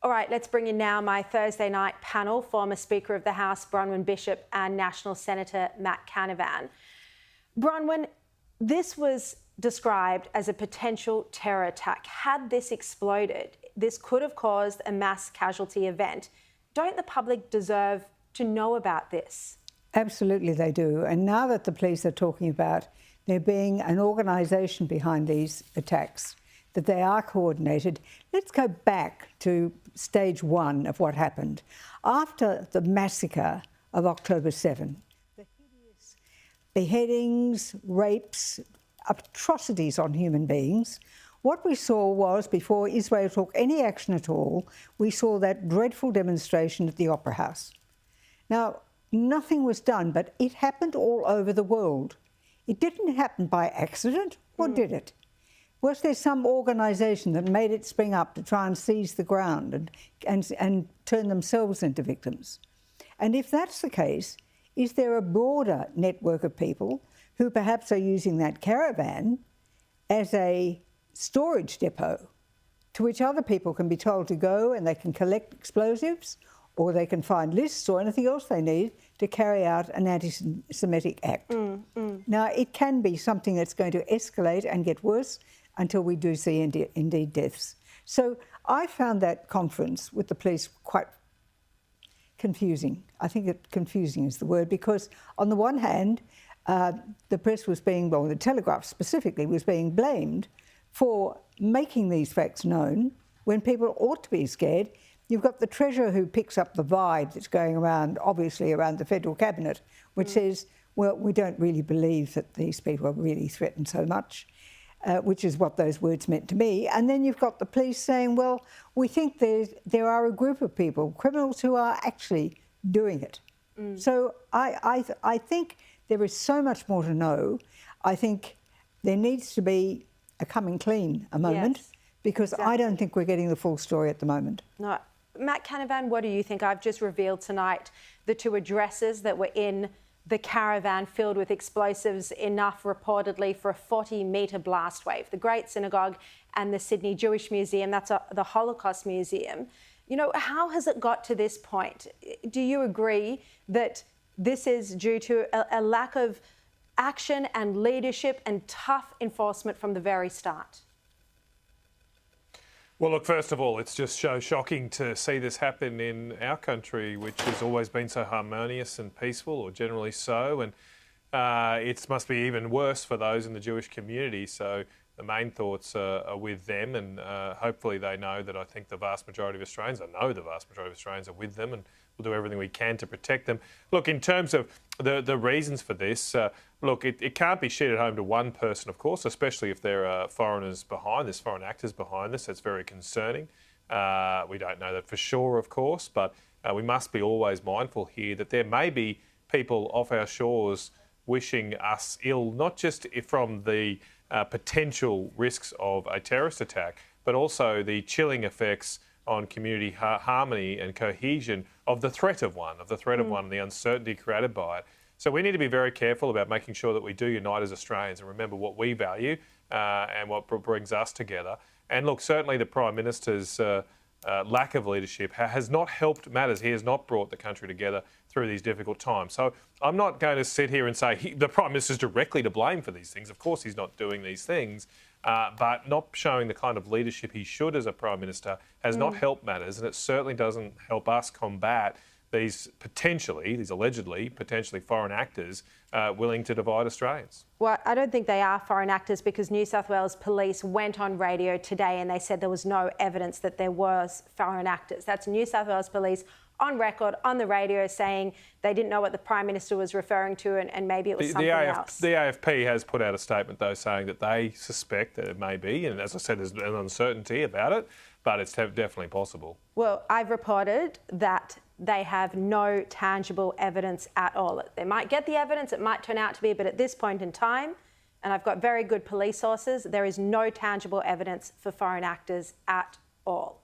All right, let's bring in now my Thursday night panel, former Speaker of the House Bronwyn Bishop and National Senator Matt Canavan. Bronwyn, this was described as a potential terror attack. Had this exploded, this could have caused a mass casualty event. Don't the public deserve to know about this? Absolutely they do. And now that the police are talking about there being an organisation behind these attacks, that they are coordinated, let's go back to stage one of what happened. After the massacre of October 7, the hideous beheadings, rapes, atrocities on human beings, what we saw was, before Israel took any action at all, we saw that dreadful demonstration at the Opera House. Now, nothing was done, but it happened all over the world. It didn't happen by accident, or did it? Was there some organisation that made it spring up to try and seize the ground and turn themselves into victims? And if that's the case, is there a broader network of people who perhaps are using that caravan as a storage depot to which other people can be told to go and they can collect explosives, or they can find lists or anything else they need to carry out an anti-Semitic act? Now, it can be something that's going to escalate and get worse until we do see indeed deaths. So I found that conference with the police quite confusing. I think confusing is the word, because on the one hand, the press was being, well, the Telegraph specifically, was being blamed for making these facts known when people ought to be scared. You've got the Treasurer who picks up the vibe that's going around, obviously around the federal cabinet, which says, well, we don't really believe that these people are really threatened so much, which is what those words meant to me. And then you've got the police saying, well, we think there are a group of people, criminals, who are actually doing it. So I think there is so much more to know. I think there needs to be a coming clean a moment, because exactly. I don't think we're getting the full story at the moment. No. Matt Canavan, what do you think? I've just revealed tonight the two addresses that were in the caravan filled with explosives, enough reportedly for a 40-metre blast wave. The Great Synagogue and the Sydney Jewish Museum, that's the Holocaust Museum. You know, how has it got to this point? Do you agree that this is due to a lack of action and leadership and tough enforcement from the very start? Well, look, first of all, it's just so shocking to see this happen in our country, which has always been so harmonious and peaceful, or generally so. And it must be even worse for those in the Jewish community. So the main thoughts are with them, and hopefully they know that I think the vast majority of Australians, I know the vast majority of Australians are with them, and we'll do everything we can to protect them. Look, in terms of the reasons for this, look, it can't be sheeted home to one person, of course, especially if there are foreigners behind this, foreign actors behind this. That's very concerning. We don't know that for sure, of course, but we must be always mindful here that there may be people off our shores wishing us ill, not just from the potential risks of a terrorist attack, but also the chilling effects on community harmony and cohesion of the threat of one, and the uncertainty created by it. So we need to be very careful about making sure that we do unite as Australians and remember what we value and what brings us together. And look, certainly the Prime Minister's lack of leadership has not helped matters. He has not brought the country together through these difficult times. So I'm not going to sit here and say the Prime Minister's directly to blame for these things. Of course he's not doing these things, but not showing the kind of leadership he should as a Prime Minister has not helped matters, and it certainly doesn't help us combat these allegedly potentially foreign actors willing to divide Australians. Well, I don't think they are foreign actors, because New South Wales Police went on radio today and they said there was no evidence that there was foreign actors. That's New South Wales Police on record, on the radio, saying they didn't know what the Prime Minister was referring to, and maybe it was something else. The AFP has put out a statement, though, saying that they suspect that it may be, and as I said, there's an uncertainty about it, but it's definitely possible. Well, I've reported that they have no tangible evidence at all. They might get the evidence, it might turn out to be, but at this point in time, and I've got very good police sources, there is no tangible evidence for foreign actors at all.